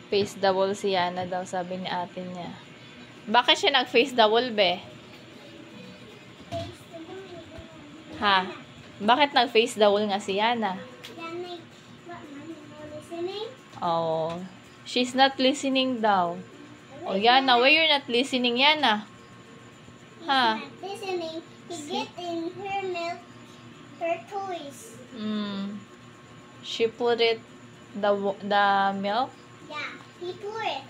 Face the wall si Yana daw, sabi ni ate niya. Bakit siya nag-face the wall, be? Ha? Bakit nag-face the wall nga si Yana? Oh, she's not listening daw. Oh, Yana, why you're not listening, Yana? Ha? Listening. He get in her milk, her toys. She put it the milk. Yeah, he pour it.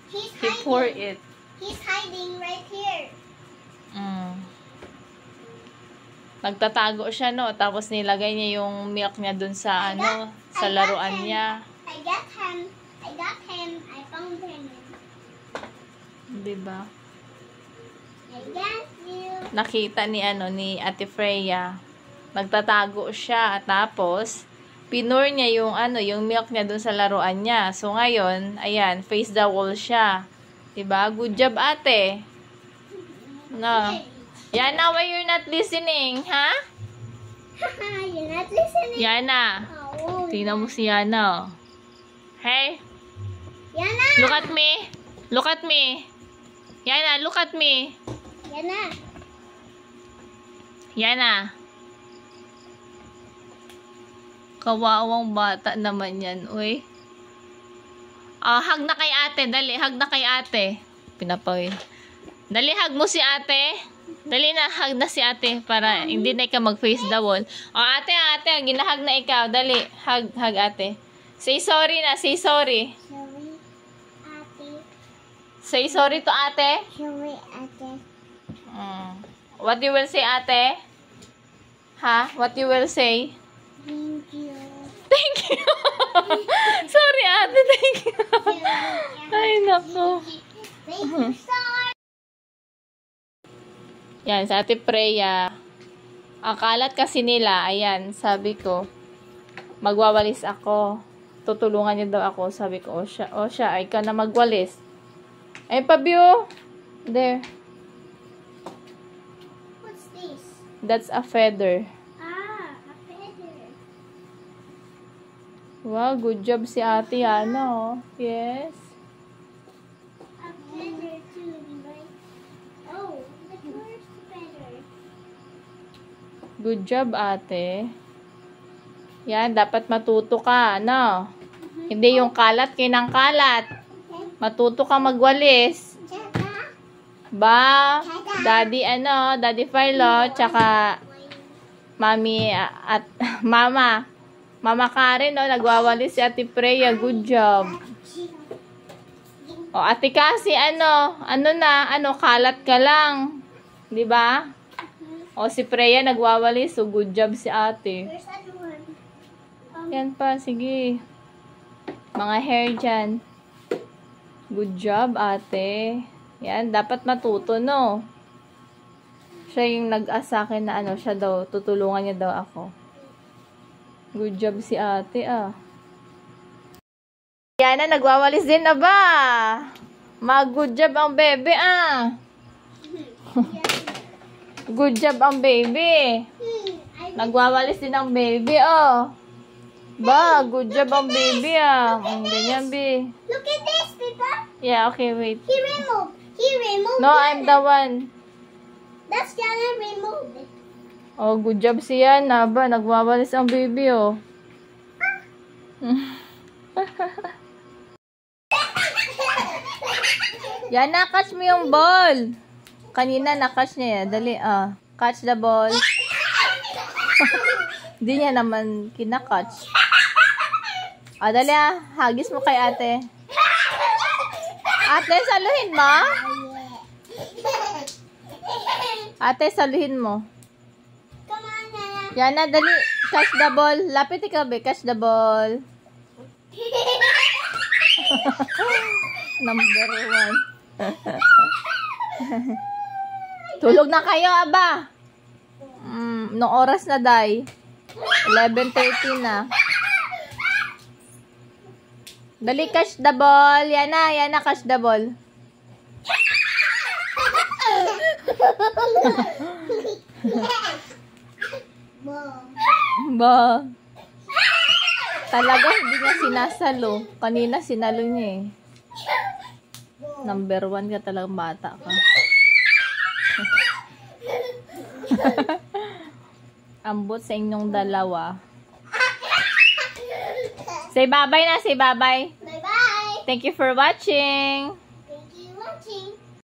He's He hiding. pour it. He's hiding right here. Nagtatago siya, no? Tapos nilagay niya yung milk niya dun sa sa laruan niya. I got him. I found him. Diba? I got you. Nakita ni Ate Freya. Nagtatago siya, tapos pinur niya yung milk niya dun sa laruan niya. So ngayon, ayan, face the wall siya. Diba? Good job, ate. No. Yana, why you're not listening, ha? You're not listening. Yana. Oh, Tingnan mo si Yana. Hey, Yana. look at me. Look at me. Yana, look at me. Yana. Yana. Kawawang bata naman yan, uy. Hug na kay ate. Dali, hug na kay ate. Pinapawin. Dali, hug mo si ate. Dali na, hug na si ate para hindi na ikaw mag-face the wall. Ate, ginahag na ikaw. Dali, hug ate. Say sorry na, say sorry. Sorry, ate. Say sorry to ate. Sorry, ate. What you will say, ate? Ha? What you will say? Thank you. Thank you. Sorry, ate. Thank you. Ay, naku. Thank you, sorry. Yan, sa Ate Freya. Ang kalat kasi nila, ayan, sabi ko, magwawalis ako. Tutulungan niya daw ako. Sabi ko, o siya, ay ka na magwalis. Ay, Pabio. There. What's this? That's a feather. A feather. Wow, good job si ate, ano. Yes. A feather too, right? Oh, the first feather. Good job, ate. Yan, dapat matuto ka, ano. Hindi yung kalat, kinang kalat. Matuto ka magwalis. Ba, daddy, daddy Philo, tsaka mami at mama. Mama Karen, nagwawalis si Ate Freya. Good job. O, ate kasi, kalat ka lang. Di ba? O, si Freya nagwawalis. So, good job si ate. Where's that one? Yan pa, sige. Mga hair dyan. Good job, ate. Yan, dapat matuto, no? Siya yung nag-asa akin na siya daw, tutulungan niya daw ako. Good job si ate, Yan na, nagwawalis din na ba? Mag-good job ang bebe, Good job ang baby. Nagwawalis din ang baby, Ba, good job ang baby, Ganyan, be. Look at this, Pippa. Yeah, okay, wait. He removed. No, I'm the one. That's Yana removed it. Oh, good job siya na ba? Nagwawalis ang baby, Yan na, catch mo yung ball. Kanina na-catch niya. Dali, catch the ball. Hindi niya naman kinakatch. Dali, hagis mo kay ate. Ate, saluhin mo. Ate, saluhin mo. Come on, Yana. Yan na, dali. Catch the ball. Lapit ikaw, be. Catch the ball. Number 1. Tulog na kayo, aba. Nung oras na, day. 11:30 na. Dali, catch the ball. Yan na, catch the ball. Ba. Talaga, hindi niya sinasalo. Kanina sinalo niya eh. Number 1 ka talagang bata ka. Ambot sa inyong dalawa. Say bye-bye na, say bye-bye. Bye-bye. Thank you for watching.